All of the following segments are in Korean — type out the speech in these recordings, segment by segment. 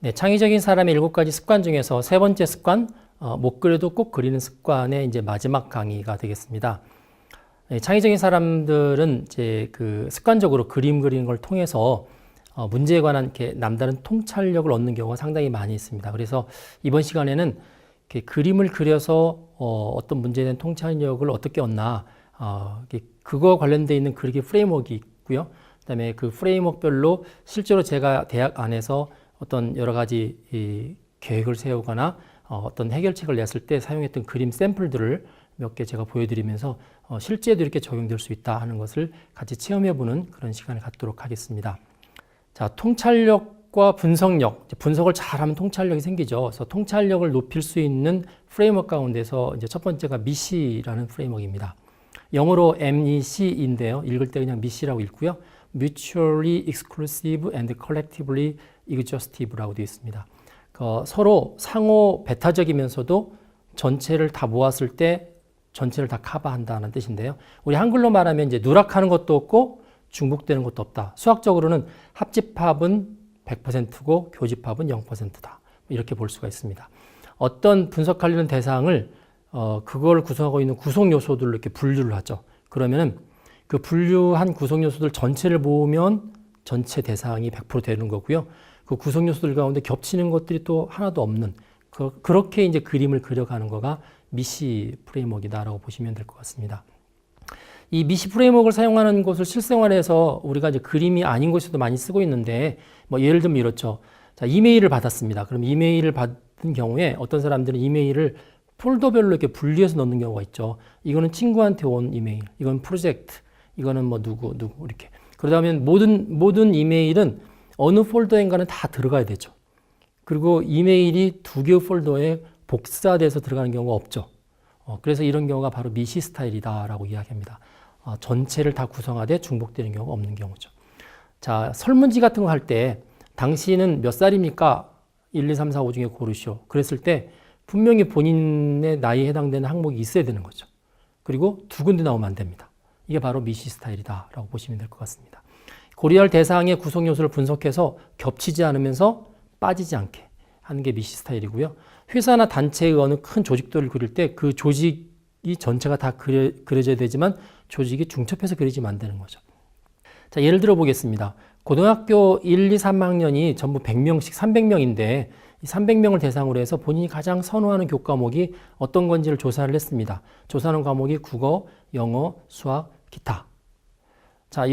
네, 창의적인 사람의 7가지 습관 중에서 세 번째 습관, 못 그려도 꼭 그리는 습관의 이제 마지막 강의가 되겠습니다. 네, 창의적인 사람들은 이제 그 습관적으로 그림 그리는 걸 통해서 문제에 관한 이렇게 남다른 통찰력을 얻는 경우가 상당히 많이 있습니다. 그래서 이번 시간에는 이렇게 그림을 그려서 어떤 문제에 대한 통찰력을 어떻게 얻나, 그거 관련되어 있는 그리기 프레임워크가 있고요. 그다음에 그 프레임워크별로 실제로 제가 대학 안에서 어떤 여러 가지 이 계획을 세우거나 어떤 해결책을 냈을 때 사용했던 그림 샘플들을 몇 개 제가 보여드리면서 실제도 이렇게 적용될 수 있다 하는 것을 같이 체험해보는 그런 시간을 갖도록 하겠습니다. 자, 통찰력과 분석력, 분석을 잘하면 통찰력이 생기죠. 그래서 통찰력을 높일 수 있는 프레임워크 가운데서 이제 첫 번째가 미시라는 프레임워크입니다. 영어로 MEC인데요. 읽을 때 그냥 미시라고 읽고요. Mutually Exclusive and Collectively Exhaustive라고 되어 있습니다. 서로 상호 배타적이면서도 전체를 다 모았을 때 전체를 다 커버한다는 뜻인데요. 우리 한글로 말하면 이제 누락하는 것도 없고 중복되는 것도 없다. 수학적으로는 합집합은 100%고 교집합은 0%다. 이렇게 볼 수가 있습니다. 어떤 분석하려는 대상을 그걸 구성하고 있는 구성 요소들로 이렇게 분류를 하죠. 그러면은 그 분류한 구성 요소들 전체를 모으면 전체 대상이 100% 되는 거고요. 그 구성 요소들 가운데 겹치는 것들이 또 하나도 없는 그렇게 이제 그림을 그려가는 거가 미시 프레임워크이다라고 보시면 될 것 같습니다. 이 미시 프레임워크를 사용하는 것을 실생활에서 우리가 이제 그림이 아닌 곳에도 많이 쓰고 있는데, 뭐 예를 들면 이렇죠. 자, 이메일을 받았습니다. 그럼 이메일을 받은 경우에 어떤 사람들은 이메일을 폴더별로 이렇게 분리해서 넣는 경우가 있죠. 이거는 친구한테 온 이메일, 이건 프로젝트, 이거는 뭐 누구 이렇게. 그러다 보면 모든 이메일은 어느 폴더인가는 다 들어가야 되죠. 그리고 이메일이 두 개의 폴더에 복사돼서 들어가는 경우가 없죠. 그래서 이런 경우가 바로 미시 스타일이다라고 이야기합니다. 전체를 다 구성하되 중복되는 경우가 없는 경우죠. 자, 설문지 같은 거 할 때 당신은 몇 살입니까? 1, 2, 3, 4, 5 중에 고르시오. 그랬을 때 분명히 본인의 나이에 해당되는 항목이 있어야 되는 거죠. 그리고 두 군데 나오면 안 됩니다. 이게 바로 미시 스타일이다라고 보시면 될 것 같습니다. 고려할 대상의 구성 요소를 분석해서 겹치지 않으면서 빠지지 않게 하는 게 미시 스타일이고요. 회사나 단체의 어느 큰 조직들을 그릴 때 그 조직이 전체가 다 그려져야 되지만 조직이 중첩해서 그리지면 안 되는 거죠. 자, 예를 들어 보겠습니다. 고등학교 1, 2, 3학년이 전부 100명씩 300명인데 이 300명을 대상으로 해서 본인이 가장 선호하는 교과목이 어떤 건지를 조사를 했습니다. 조사하는 과목이 국어, 영어, 수학, 기타. 자,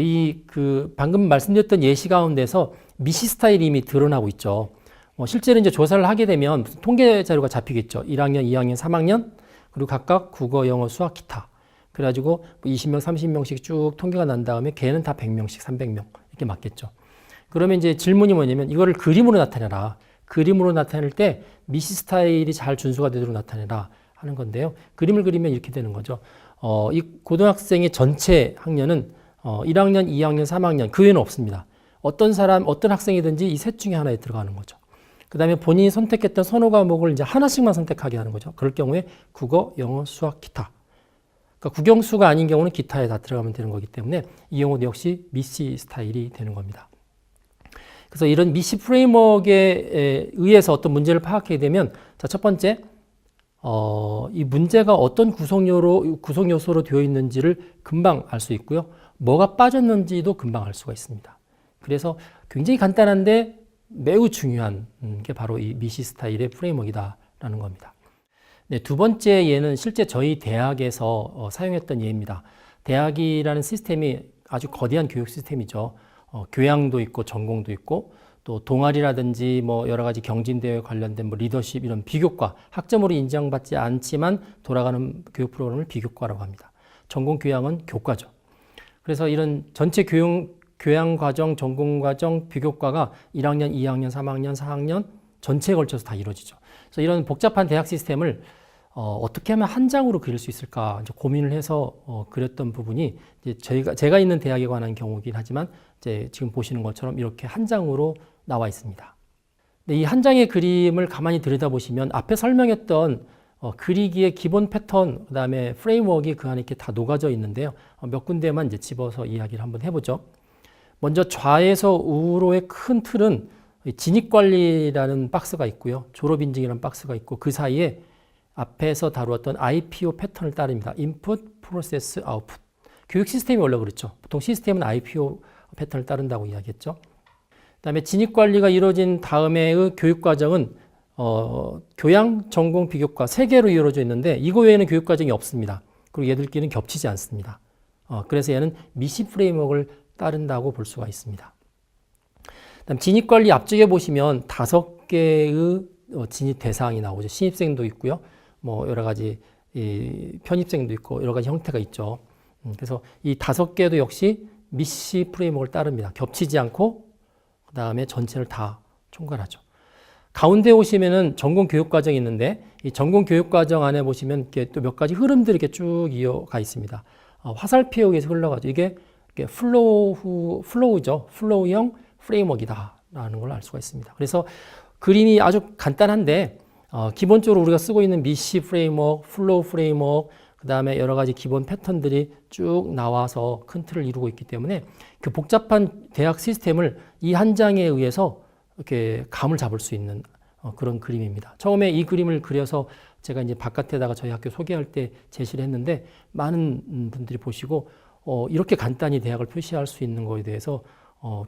방금 말씀드렸던 예시 가운데서 미시 스타일이 이미 드러나고 있죠. 실제로 이제 조사를 하게 되면 무슨 통계 자료가 잡히겠죠. 1학년, 2학년, 3학년, 그리고 각각 국어, 영어, 수학, 기타. 그래가지고 20명, 30명씩 쭉 통계가 난 다음에 걔는 다 100명씩, 300명 이렇게 맞겠죠. 그러면 이제 질문이 뭐냐면 이거를 그림으로 나타내라. 그림으로 나타낼 때 미시 스타일이 잘 준수가 되도록 나타내라 하는 건데요. 그림을 그리면 이렇게 되는 거죠. 이 고등학생의 전체 학년은 1학년, 2학년, 3학년 그 외에는 없습니다. 어떤 학생이든지 이 셋 중에 하나에 들어가는 거죠. 그 다음에 본인이 선택했던 선호 과목을 이제 하나씩만 선택하게 하는 거죠. 그럴 경우에 국어, 영어, 수학, 기타. 그러니까 국영수가 아닌 경우는 기타에 다 들어가면 되는 거기 때문에 이 경우도 역시 미시 스타일이 되는 겁니다. 그래서 이런 미시 프레임워크에 의해서 어떤 문제를 파악하게 되면 자, 첫 번째, 이 문제가 어떤 구성 요소로 되어 있는지를 금방 알 수 있고요. 뭐가 빠졌는지도 금방 알 수가 있습니다. 그래서 굉장히 간단한데 매우 중요한 게 바로 이 미시 스타일의 프레임워크이다라는 겁니다. 네, 두 번째 예는 실제 저희 대학에서 사용했던 예입니다. 대학이라는 시스템이 아주 거대한 교육 시스템이죠. 교양도 있고 전공도 있고 또 동아리라든지 뭐 여러 가지 경진대회 관련된 뭐 리더십 이런 비교과, 학점으로 인정받지 않지만 돌아가는 교육 프로그램을 비교과라고 합니다. 전공 교양은 교과죠. 그래서 이런 전체 교양 과정, 전공 과정, 비교과가 1학년, 2학년, 3학년, 4학년 전체에 걸쳐서 다 이루어지죠. 그래서 이런 복잡한 대학 시스템을 어떻게 하면 한 장으로 그릴 수 있을까 이제 고민을 해서 그렸던 부분이 이제 제가 있는 대학에 관한 경우이긴 하지만 이제 지금 보시는 것처럼 이렇게 한 장으로 나와 있습니다. 이 한 장의 그림을 가만히 들여다보시면 앞에 설명했던 그리기의 기본 패턴, 그 다음에 프레임워크가 그 안에 이렇게 다 녹아져 있는데요. 몇 군데만 이제 집어서 이야기를 한번 해보죠. 먼저 좌에서 우로의 큰 틀은 진입관리라는 박스가 있고요. 졸업인증이라는 박스가 있고 그 사이에 앞에서 다루었던 IPO 패턴을 따릅니다. 인풋, 프로세스, 아웃풋. 교육 시스템이 원래 그렇죠. 보통 시스템은 IPO 패턴을 따른다고 이야기했죠. 그다음에 진입관리가 이루어진 다음에의 교육과정은 교양, 전공, 비교과 3개로 이루어져 있는데 이거 외에는 교육과정이 없습니다. 그리고 얘들끼리는 겹치지 않습니다. 그래서 얘는 미시 프레임워크를 따른다고 볼 수가 있습니다. 그다음 진입관리 앞쪽에 보시면 5개의 진입 대상이 나오죠. 신입생도 있고요. 뭐 여러 가지 편입생도 있고 여러 가지 형태가 있죠. 그래서 이 5개도 역시 미시 프레임워크를 따릅니다. 겹치지 않고 그 다음에 전체를 다 총괄하죠. 가운데 오시면은 전공 교육 과정이 있는데 이 전공 교육 과정 안에 보시면 이렇게 또 몇 가지 흐름들이 이렇게 쭉 이어가 있습니다. 화살표에 의해서 흘러가죠. 이게 플로우죠. 플로우형 프레임워크이다라는 걸 알 수가 있습니다. 그래서 그림이 아주 간단한데 기본적으로 우리가 쓰고 있는 미시 프레임워크, 플로우 프레임워크, 그 다음에 여러 가지 기본 패턴들이 쭉 나와서 큰 틀을 이루고 있기 때문에 그 복잡한 대학 시스템을 이 한 장에 의해서 이렇게 감을 잡을 수 있는 그런 그림입니다. 처음에 이 그림을 그려서 제가 이제 바깥에다가 저희 학교 소개할 때 제시를 했는데 많은 분들이 보시고 이렇게 간단히 대학을 표시할 수 있는 거에 대해서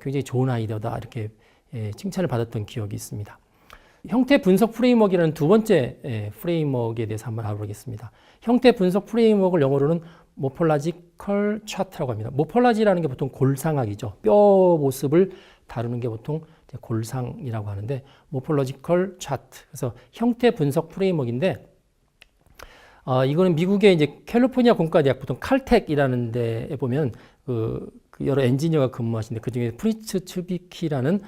굉장히 좋은 아이디어다 이렇게 칭찬을 받았던 기억이 있습니다. 형태 분석 프레임워크라는 두 번째 프레임워크에 대해서 한번 알아보겠습니다. 형태 분석 프레임워크를 영어로는 모폴라지컬 차트라고 합니다. 모폴라지라는 게 보통 골상학이죠. 뼈 모습을 다루는 게 보통 골상이라고 하는데 모폴로지컬 차트. 그래서 형태 분석 프레임워크인데 이거는 미국의 이제 캘리포니아 공과대학 보통 칼텍이라는 데에 보면 그 여러 엔지니어가 근무하시는데 그 중에 프리츠 츠비키라는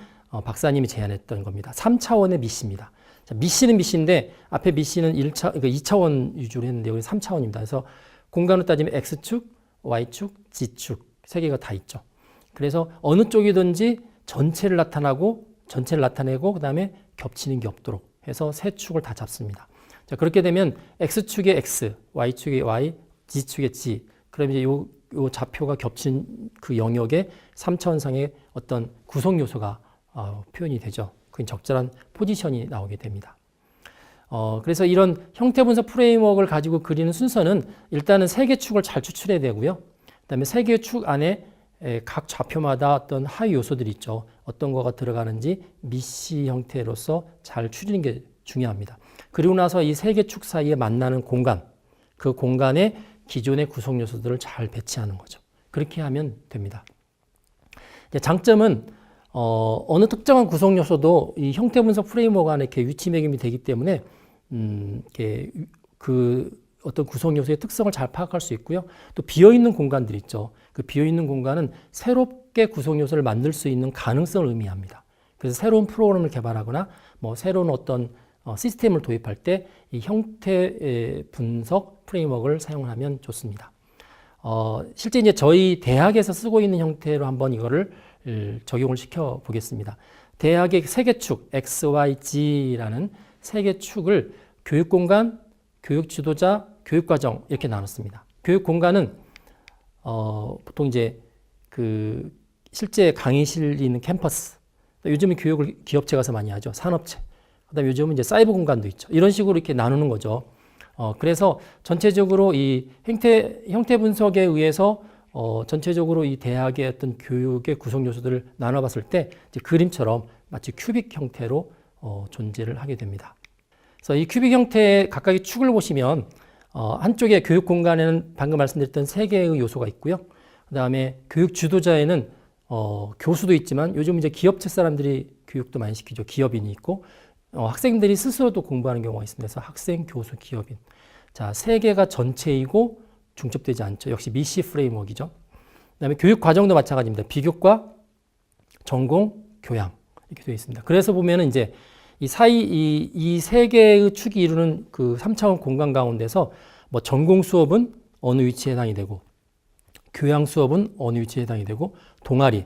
박사님이 제안했던 겁니다. 3차원의 미시입니다. 자, 미시는 미시인데 앞에 미시는 1차, 2차원 위주로 했는데 여기 3차원입니다. 그래서 공간으로 따지면 X축, Y축, Z축 3개가 다 있죠. 그래서 어느 쪽이든지 전체를 나타내고 그 다음에 겹치는 게 없도록 해서 3축을 다 잡습니다. 자, 그렇게 되면 X축의 X, Y축의 Y, Z축의 Z. 그럼 이제 요 좌표가 겹친 그 영역에 3차원상의 어떤 구성 요소가 표현이 되죠. 그게 적절한 포지션이 나오게 됩니다. 그래서 이런 형태 분석 프레임워크를 가지고 그리는 순서는 일단은 3개 축을 잘 추출해야 되고요. 그 다음에 3개 축 안에 각 좌표마다 어떤 하위 요소들이 있죠. 어떤 거가 들어가는지 미시 형태로서 잘 추리는 게 중요합니다. 그리고 나서 이 3개 축 사이에 만나는 공간, 그 공간에 기존의 구성 요소들을 잘 배치하는 거죠. 그렇게 하면 됩니다. 장점은 어느 특정한 구성 요소도 이 형태 분석 프레임워크 안에 이렇게 위치 매김이 되기 때문에 그 어떤 구성 요소의 특성을 잘 파악할 수 있고요. 또 비어있는 공간들이 있죠. 그 비어있는 공간은 새롭게 구성 요소를 만들 수 있는 가능성을 의미합니다. 그래서 새로운 프로그램을 개발하거나 뭐 새로운 어떤 시스템을 도입할 때 이 형태 분석 프레임워크를 사용하면 좋습니다. 실제 이제 저희 대학에서 쓰고 있는 형태로 한번 이거를 적용을 시켜 보겠습니다. 대학의 3개 축, X, Y, G라는 3개 축을 교육 공간, 교육 지도자, 교육 과정 이렇게 나눴습니다. 교육 공간은 보통 이제 그 실제 강의실이 있는 캠퍼스, 요즘은 교육을 기업체 가서 많이 하죠. 산업체. 그다음에 요즘은 이제 사이버 공간도 있죠. 이런 식으로 이렇게 나누는 거죠. 그래서 전체적으로 이 형태 분석에 의해서 전체적으로 이 대학의 어떤 교육의 구성 요소들을 나눠봤을 때 이제 그림처럼 마치 큐빅 형태로 존재를 하게 됩니다. 그래서 이 큐빅 형태의 각각의 축을 보시면 한쪽에 교육 공간에는 방금 말씀드렸던 3개의 요소가 있고요. 그 다음에 교육 지도자에는 교수도 있지만 요즘 이제 기업체 사람들이 교육도 많이 시키죠. 기업인이 있고 학생들이 스스로도 공부하는 경우가 있습니다. 그래서 학생, 교수, 기업인. 자, 3개가 전체이고 중첩되지 않죠. 역시 미시 프레임워크이죠. 그 다음에 교육 과정도 마찬가지입니다. 비교과, 전공, 교양 이렇게 되어 있습니다. 그래서 보면은 이제 이 사이 이 3개의 축이 이루는 그 3차원 공간 가운데서 뭐 전공 수업은 어느 위치에 해당이 되고 교양 수업은 어느 위치에 해당이 되고 동아리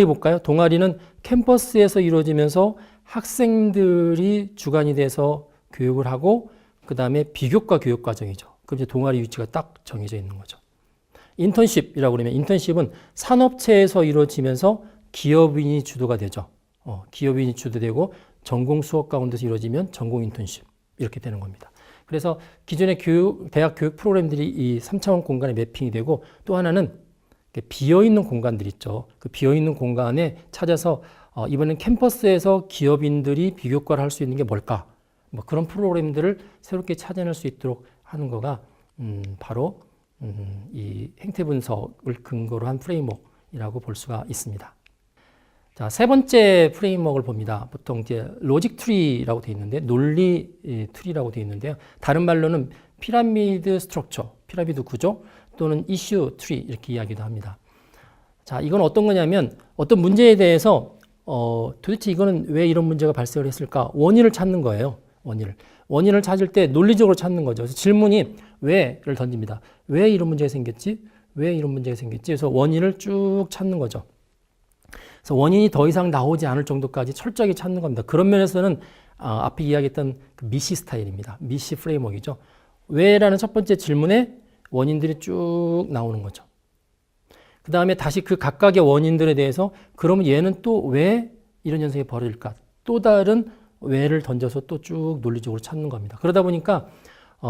볼까요? 동아리는 캠퍼스에서 이루어지면서 학생들이 주관이 돼서 교육을 하고 그 다음에 비교과 교육 과정이죠. 그럼 이제 동아리 위치가 딱 정해져 있는 거죠. 인턴십이라고 그러면 인턴십은 산업체에서 이루어지면서 기업인이 주도가 되죠. 기업인이 주도되고 전공 수업 가운데서 이루어지면 전공 인턴십 이렇게 되는 겁니다. 그래서 기존의 대학 교육 프로그램들이 이 3차원 공간에 매핑이 되고 또 하나는 비어있는 공간들 있죠. 그 비어있는 공간에 찾아서 이번엔 캠퍼스에서 기업인들이 비교과를 할 수 있는 게 뭘까? 뭐 그런 프로그램들을 새롭게 찾아낼 수 있도록 하는 거가 바로 이 행태 분석을 근거로 한 프레임워크이라고 볼 수가 있습니다. 자, 세 번째 프레임워크를 봅니다. 보통 이제 로직 트리라고 되어 있는데 논리 트리라고 되어 있는데요. 다른 말로는 피라미드 스트럭처, 피라미드 구조 또는 이슈 트리 이렇게 이야기도 합니다. 자, 이건 어떤 거냐면 어떤 문제에 대해서 도대체 이거는 왜 이런 문제가 발생을 했을까? 원인을 찾는 거예요. 원인을 찾을 때 논리적으로 찾는 거죠. 그래서 질문이 왜를 던집니다. 왜 이런 문제가 생겼지? 왜 이런 문제가 생겼지? 그래서 원인을 쭉 찾는 거죠. 그래서 원인이 더 이상 나오지 않을 정도까지 철저하게 찾는 겁니다. 그런 면에서는 앞에 이야기했던 그 미시 스타일입니다. 미시 프레임워크이죠. 왜라는 첫 번째 질문에 원인들이 쭉 나오는 거죠. 그 다음에 다시 그 각각의 원인들에 대해서 그러면 얘는 또 왜 이런 현상이 벌어질까? 또 다른 왜를 던져서 또 쭉 논리적으로 찾는 겁니다. 그러다 보니까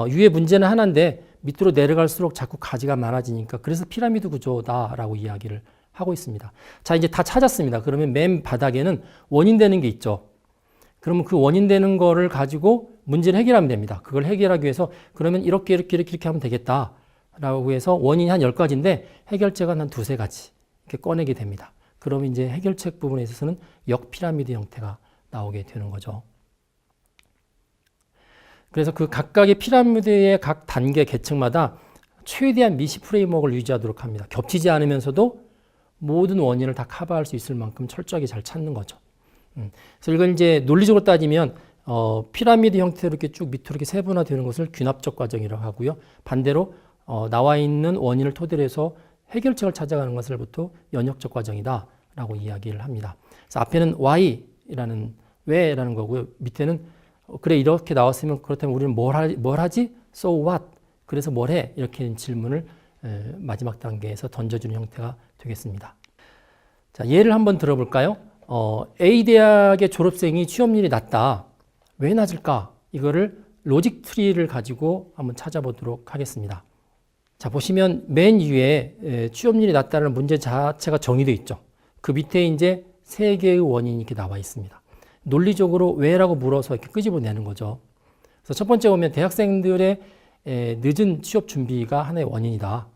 위의 문제는 하나인데 밑으로 내려갈수록 자꾸 가지가 많아지니까 그래서 피라미드 구조다라고 이야기를 하고 있습니다. 자, 이제 다 찾았습니다. 그러면 맨 바닥에는 원인 되는 게 있죠. 그러면 그 원인 되는 거를 가지고 문제를 해결하면 됩니다. 그걸 해결하기 위해서 그러면 이렇게 하면 되겠다라고 해서 원인이 한 10가지인데 해결책은 한 두세 가지 이렇게 꺼내게 됩니다. 그러면 이제 해결책 부분에 있어서는 역피라미드 형태가 나오게 되는 거죠. 그래서 그 각각의 피라미드의 각 단계 계층마다 최대한 미시 프레임워크를 유지하도록 합니다. 겹치지 않으면서도 모든 원인을 다 커버할 수 있을 만큼 철저하게 잘 찾는 거죠. 그래서 이걸 이제 논리적으로 따지면 피라미드 형태로 이렇게 쭉 밑으로 이렇게 세분화되는 것을 귀납적 과정이라고 하고요. 반대로 나와 있는 원인을 토대로 해서 해결책을 찾아가는 것을 보통 연역적 과정이다라고 이야기를 합니다. 그래서 앞에는 why라는 왜라는 거고요. 밑에는 그래 이렇게 나왔으면 그렇다면 우리는 뭘 하지? So what? 그래서 뭘 해? 이렇게 질문을 마지막 단계에서 던져주는 형태가 되겠습니다. 자, 예를 한번 들어볼까요? A 대학의 졸업생이 취업률이 낮다. 왜 낮을까? 이거를 로직 트리를 가지고 한번 찾아보도록 하겠습니다. 자, 보시면 맨 위에 취업률이 낮다는 문제 자체가 정의되어 있죠. 그 밑에 이제 세 개의 원인이 이렇게 나와 있습니다. 논리적으로 왜라고 물어서 이렇게 끄집어내는 거죠. 그래서 첫 번째 보면 대학생들의 늦은 취업 준비가 하나의 원인이다.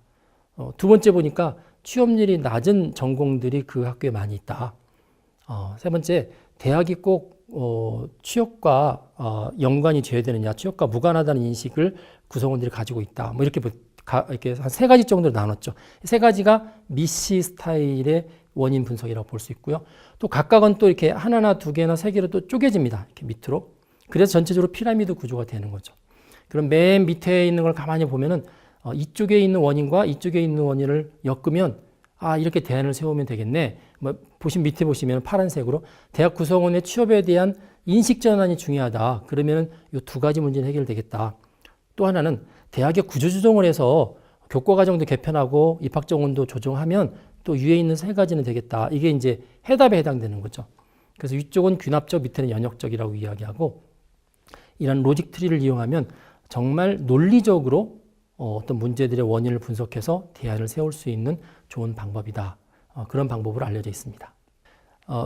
두 번째 보니까 취업률이 낮은 전공들이 그 학교에 많이 있다. 세 번째, 대학이 꼭 취업과 연관이 되어야 되느냐, 취업과 무관하다는 인식을 구성원들이 가지고 있다. 뭐 이렇게 한 세 가지 정도로 나눴죠. 세 가지가 미시 스타일의 원인 분석이라고 볼 수 있고요. 또 각각은 또 이렇게 하나나 두 개나 세 개로 또 쪼개집니다. 이렇게 밑으로. 그래서 전체적으로 피라미드 구조가 되는 거죠. 그럼 맨 밑에 있는 걸 가만히 보면은 이쪽에 있는 원인과 이쪽에 있는 원인을 엮으면 이렇게 대안을 세우면 되겠네. 밑에 보시면 파란색으로 대학 구성원의 취업에 대한 인식 전환이 중요하다. 그러면 이 두 가지 문제는 해결되겠다. 또 하나는 대학의 구조 조정을 해서 교과 과정도 개편하고 입학 정원도 조정하면 또 위에 있는 세 가지는 되겠다. 이게 이제 해답에 해당되는 거죠. 그래서 위쪽은 귀납적, 밑에는 연역적이라고 이야기하고 이런 로직 트리를 이용하면 정말 논리적으로 어떤 문제들의 원인을 분석해서 대안을 세울 수 있는 좋은 방법이다. 그런 방법으로 알려져 있습니다.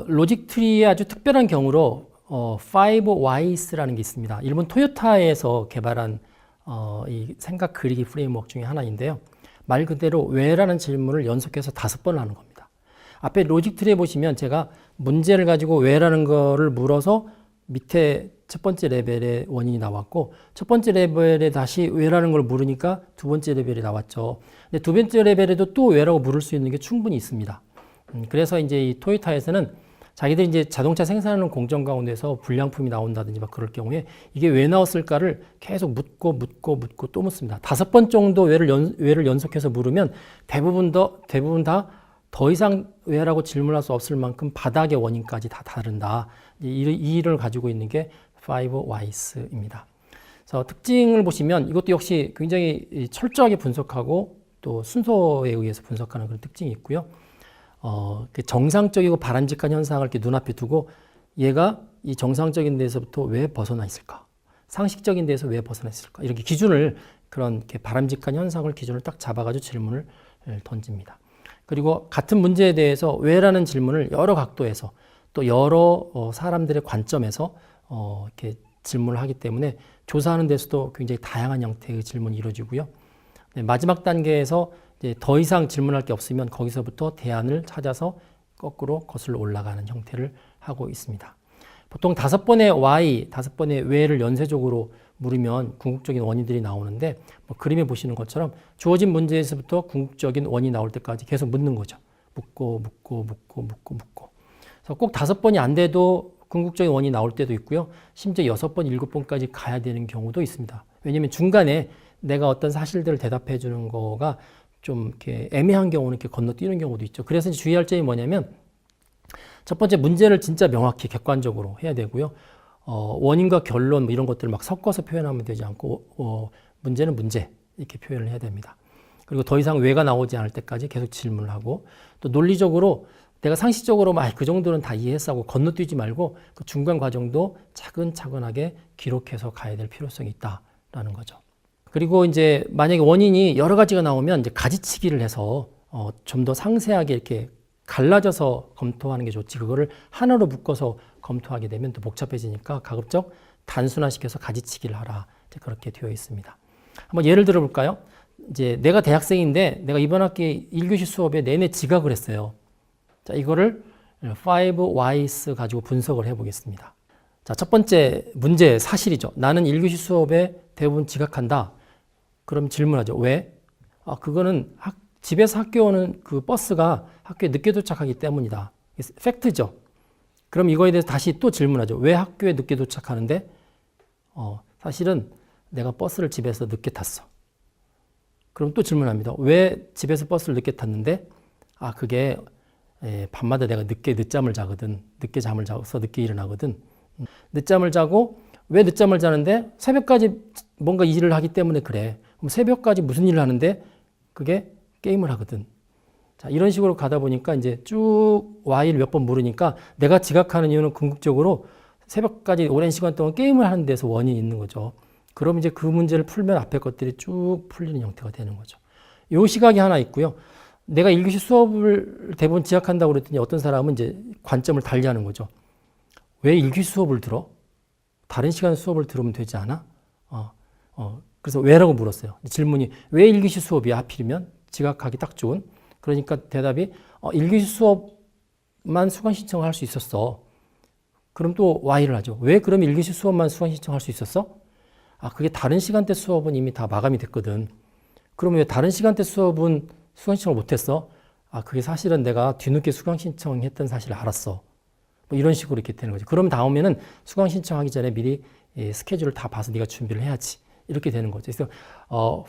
로직 트리의 아주 특별한 경우로 5Whys라는 게 있습니다. 일본 토요타에서 개발한 이 생각 그리기 프레임워크 중에 하나인데요. 말 그대로 왜라는 질문을 연속해서 5번 하는 겁니다. 앞에 로직 트리에 보시면 제가 문제를 가지고 왜라는 거를 물어서 밑에 첫 번째 레벨의 원인이 나왔고 첫 번째 레벨에 다시 왜라는 걸 물으니까 두 번째 레벨이 나왔죠. 근데 두 번째 레벨에도 또 왜라고 물을 수 있는 게 충분히 있습니다. 그래서 이제 이 토요타에서는 자기들이 이제 자동차 생산하는 공정 가운데서 불량품이 나온다든지 막 그럴 경우에 이게 왜 나왔을까를 계속 묻고 또 묻습니다. 5번 정도 왜를 연속해서 물으면 대부분 다 더 이상 왜라고 질문할 수 없을 만큼 바닥의 원인까지 다 다른다. 이 일을 가지고 있는 게 5Whys입니다. 그래서 특징을 보시면 이것도 역시 굉장히 철저하게 분석하고 또 순서에 의해서 분석하는 그런 특징이 있고요. 정상적이고 바람직한 현상을 이렇게 눈앞에 두고 얘가 이 정상적인 데서부터 왜 벗어나 있을까? 상식적인 데서 왜 벗어나 있을까? 이렇게 기준을 그런 이렇게 바람직한 현상을 기준을 딱 잡아가지고 질문을 던집니다. 그리고 같은 문제에 대해서 왜라는 질문을 여러 각도에서 또 여러 사람들의 관점에서 이렇게 질문을 하기 때문에 조사하는 데서도 굉장히 다양한 형태의 질문이 이루어지고요. 네, 마지막 단계에서 이제 더 이상 질문할 게 없으면 거기서부터 대안을 찾아서 거꾸로 거슬러 올라가는 형태를 하고 있습니다. 보통 5번의 why, 5번의 왜를 연쇄적으로 물으면 궁극적인 원인들이 나오는데 그림에 보시는 것처럼 주어진 문제에서부터 궁극적인 원인이 나올 때까지 계속 묻는 거죠. 묻고. 그래서 꼭 5번이 안 돼도 궁극적인 원인이 나올 때도 있고요. 심지어 6번, 7번까지 가야 되는 경우도 있습니다. 왜냐하면 중간에 내가 어떤 사실들을 대답해 주는 거가 좀 이렇게 애매한 경우는 이렇게 건너뛰는 경우도 있죠. 그래서 이제 주의할 점이 뭐냐면 첫 번째 문제를 진짜 명확히 객관적으로 해야 되고요. 원인과 결론 이런 것들을 막 섞어서 표현하면 되지 않고 문제는 문제 이렇게 표현을 해야 됩니다. 그리고 더 이상 왜가 나오지 않을 때까지 계속 질문을 하고 또 논리적으로 내가 상식적으로 막 그 정도는 다 이해했어 하고 건너뛰지 말고 그 중간 과정도 차근차근하게 기록해서 가야 될 필요성이 있다라는 거죠. 그리고 이제 만약에 원인이 여러 가지가 나오면 이제 가지치기를 해서 좀 더 상세하게 이렇게 갈라져서 검토하는 게 좋지. 그거를 하나로 묶어서 검토하게 되면 또 복잡해지니까 가급적 단순화시켜서 가지치기를 하라. 이제 그렇게 되어 있습니다. 한번 예를 들어 볼까요? 이제 내가 대학생인데 내가 이번 학기 1교시 수업에 내내 지각을 했어요. 자, 이거를 5 whys 가지고 분석을 해 보겠습니다. 자, 첫 번째 문제 사실이죠. 나는 1교시 수업에 대부분 지각한다. 그럼 질문하죠. 왜? 그거는 집에서 학교 오는 그 버스가 학교에 늦게 도착하기 때문이다. 팩트죠. 그럼 이거에 대해서 다시 또 질문하죠. 왜 학교에 늦게 도착하는데? 사실은 내가 버스를 집에서 늦게 탔어. 그럼 또 질문합니다. 왜 집에서 버스를 늦게 탔는데? 그게 밤마다 내가 늦잠을 자거든. 늦게 잠을 자서 늦게 일어나거든. 늦잠을 자고 왜 늦잠을 자는데? 새벽까지 뭔가 일을 하기 때문에 그래. 그럼 새벽까지 무슨 일을 하는데? 그게 게임을 하거든. 자, 이런 식으로 가다 보니까 이제 쭉 Y를 몇 번 물으니까 내가 지각하는 이유는 궁극적으로 새벽까지 오랜 시간 동안 게임을 하는 데서 원인이 있는 거죠. 그럼 이제 그 문제를 풀면 앞에 것들이 쭉 풀리는 형태가 되는 거죠. 요 시각이 하나 있고요. 내가 1교시 수업을 대부분 지각한다고 그랬더니 어떤 사람은 이제 관점을 달리하는 거죠. 왜 1교시 수업을 들어? 다른 시간 수업을 들으면 되지 않아? 그래서 왜라고 물었어요. 질문이 왜 1교시 수업이야 하필이면? 지각하기 딱 좋은. 그러니까 대답이 1교시 수업만 수강 신청할 수 있었어. 그럼 또 Y를 하죠. 왜 그럼 1교시 수업만 수강 신청할 수 있었어? 그게 다른 시간대 수업은 이미 다 마감이 됐거든. 그럼 왜 다른 시간대 수업은 수강 신청을 못했어? 그게 사실은 내가 뒤늦게 수강 신청했던 사실을 알았어. 뭐 이런 식으로 이렇게 되는 거죠. 그럼 다음에는 수강 신청하기 전에 미리 스케줄을 다 봐서 네가 준비를 해야지. 이렇게 되는 거죠. 그래서 5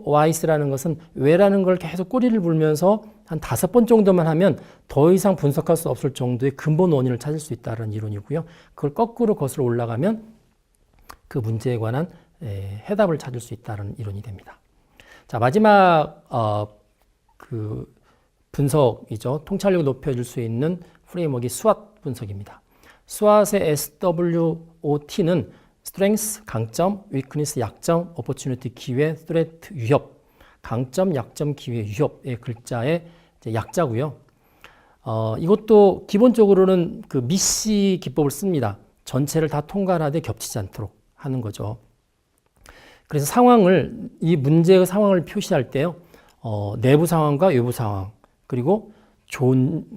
whys라는 것은 왜라는 걸 계속 꼬리를 물면서 한 5번 정도만 하면 더 이상 분석할 수 없을 정도의 근본 원인을 찾을 수 있다는 이론이고요. 그걸 거꾸로 거슬러 올라가면 그 문제에 관한 해답을 찾을 수 있다는 이론이 됩니다. 자, 마지막 그 분석이죠. 통찰력을 높여줄 수 있는 프레임워크이 SWOT 분석입니다. SWOT의 SWOT는 strength, 강점, weakness, 약점, opportunity, 기회, threat, 위협, 강점, 약점, 기회, 위협의 글자의 약자고요. 이것도 기본적으로는 그 미시 기법을 씁니다. 전체를 다 통괄하되 겹치지 않도록 하는 거죠. 그래서 이 문제의 상황을 표시할 때요, 내부 상황과 외부 상황, 그리고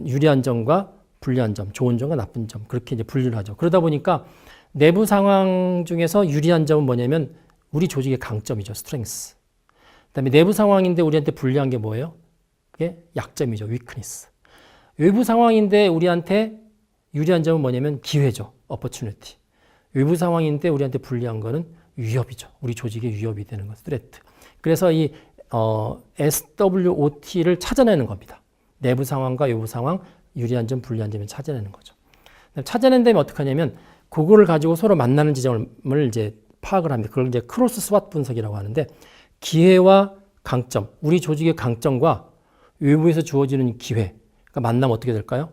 유리한 점과 불리한 점, 좋은 점과 나쁜 점, 그렇게 이제 분류를 하죠. 그러다 보니까 내부 상황 중에서 유리한 점은 뭐냐면 우리 조직의 강점이죠. 스트렝스. 그다음에 내부 상황인데 우리한테 불리한 게 뭐예요? 그게 약점이죠. 위크니스. 외부 상황인데 우리한테 유리한 점은 뭐냐면 기회죠. opportunity. 외부 상황인데 우리한테 불리한 거는 위협이죠. 우리 조직의 위협이 되는 거, threat. 그래서 이 SWOT를 찾아내는 겁니다. 내부 상황과 외부 상황, 유리한 점, 불리한 점을 찾아내는 거죠. 찾아낸 다음에 어떻게 하냐면 그거를 가지고 서로 만나는 지점을 이제 파악을 합니다. 그걸 이제 크로스 스왓 분석이라고 하는데 기회와 강점, 우리 조직의 강점과 외부에서 주어지는 기회, 만나면 어떻게 될까요?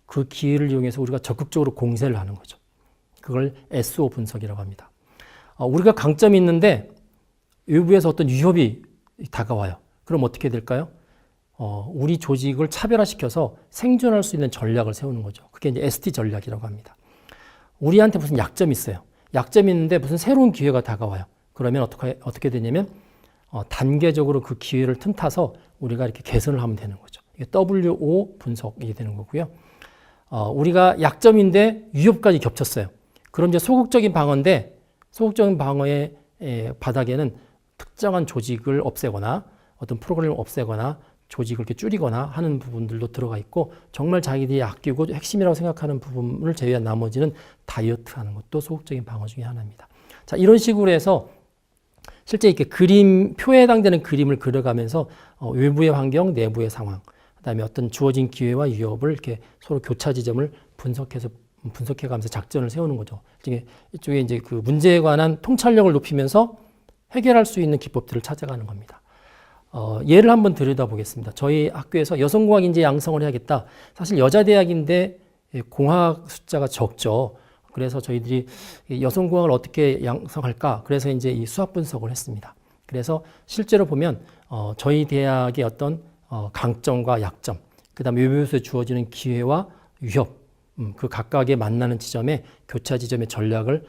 그 기회를 이용해서 우리가 적극적으로 공세를 하는 거죠. 그걸 SO 분석이라고 합니다. 우리가 강점이 있는데 외부에서 어떤 위협이 다가와요. 그럼 어떻게 될까요? 우리 조직을 차별화시켜서 생존할 수 있는 전략을 세우는 거죠. 그게 이제 ST 전략이라고 합니다. 우리한테 무슨 약점이 있어요. 약점이 있는데 무슨 새로운 기회가 다가와요. 그러면 어떻게 되냐면 단계적으로 그 기회를 틈타서 우리가 이렇게 개선을 하면 되는 거죠. 이게 WO 분석이 되는 거고요. 우리가 약점인데 위협까지 겹쳤어요. 그럼 이제 소극적인 방어인데 소극적인 방어의 바닥에는 특정한 조직을 없애거나 어떤 프로그램을 없애거나 조직을 이렇게 줄이거나 하는 부분들도 들어가 있고 정말 자기들이 아끼고 핵심이라고 생각하는 부분을 제외한 나머지는 다이어트 하는 것도 소극적인 방어 중에 하나입니다. 자, 이런 식으로 해서 실제 이렇게 표에 해당되는 그림을 그려가면서 외부의 환경, 내부의 상황, 그다음에 어떤 주어진 기회와 위협을 이렇게 서로 교차 지점을 분석해가면서 작전을 세우는 거죠. 이쪽에 이제 그 문제에 관한 통찰력을 높이면서 해결할 수 있는 기법들을 찾아가는 겁니다. 예를 한번 들여다보겠습니다. 저희 학교에서 여성공학 인재 양성을 해야겠다. 사실 여자대학인데 공학 숫자가 적죠. 그래서 저희들이 여성공학을 어떻게 양성할까? 그래서 이제 이 수학 분석을 했습니다. 그래서 실제로 보면 저희 대학의 어떤 강점과 약점, 그다음에 외부에서 주어지는 기회와 위협, 그 각각의 만나는 지점에 교차 지점의 전략을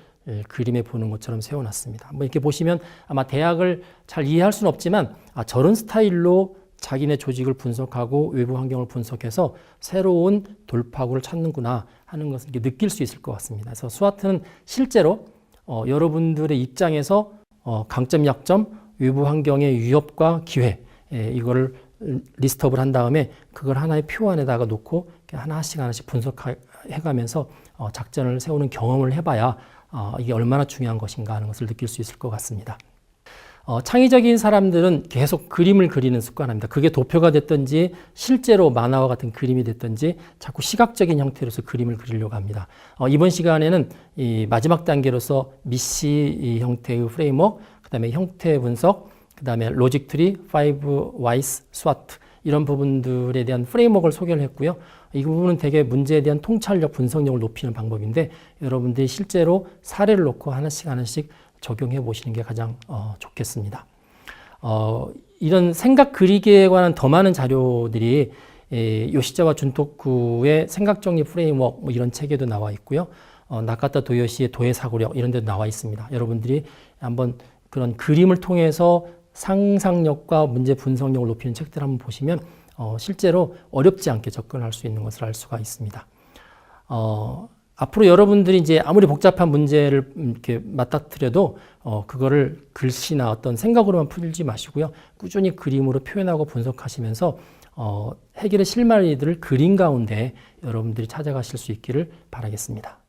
그림에 보는 것처럼 세워놨습니다. 뭐 이렇게 보시면 아마 대학을 잘 이해할 수는 없지만 저런 스타일로 자기네 조직을 분석하고 외부 환경을 분석해서 새로운 돌파구를 찾는구나 하는 것을 이렇게 느낄 수 있을 것 같습니다. 그래서 스와트는 실제로 여러분들의 입장에서 강점, 약점, 외부 환경의 위협과 기회 이거를 리스트업을 한 다음에 그걸 하나의 표 안에다가 놓고 하나씩 분석해가면서 작전을 세우는 경험을 해봐야 이게 얼마나 중요한 것인가 하는 것을 느낄 수 있을 것 같습니다. 창의적인 사람들은 계속 그림을 그리는 습관합니다. 그게 도표가 됐든지 실제로 만화와 같은 그림이 됐든지 자꾸 시각적인 형태로서 그림을 그리려고 합니다. 이번 시간에는 이 마지막 단계로서 미시 형태의 프레임워크, 그 다음에 형태 분석, 그 다음에 로직 트리, 5 Whys, SWOT 이런 부분들에 대한 프레임워크를 소개를 했고요. 이 부분은 되게 문제에 대한 통찰력, 분석력을 높이는 방법인데 여러분들이 실제로 사례를 놓고 하나씩 적용해 보시는 게 가장 좋겠습니다. 이런 생각 그리기에 관한 더 많은 자료들이 요시자와 준토쿠의 생각정리 프레임워크 뭐 이런 책에도 나와 있고요. 나카타 도요시의 도해사고력 이런 데도 나와 있습니다. 여러분들이 한번 그런 그림을 통해서 상상력과 문제 분석력을 높이는 책들을 한번 보시면 실제로 어렵지 않게 접근할 수 있는 것을 알 수가 있습니다. 앞으로 여러분들이 이제 아무리 복잡한 문제를 이렇게 맞닥뜨려도 그거를 글씨나 어떤 생각으로만 풀지 마시고요. 꾸준히 그림으로 표현하고 분석하시면서 해결의 실마리들을 그림 가운데 여러분들이 찾아가실 수 있기를 바라겠습니다.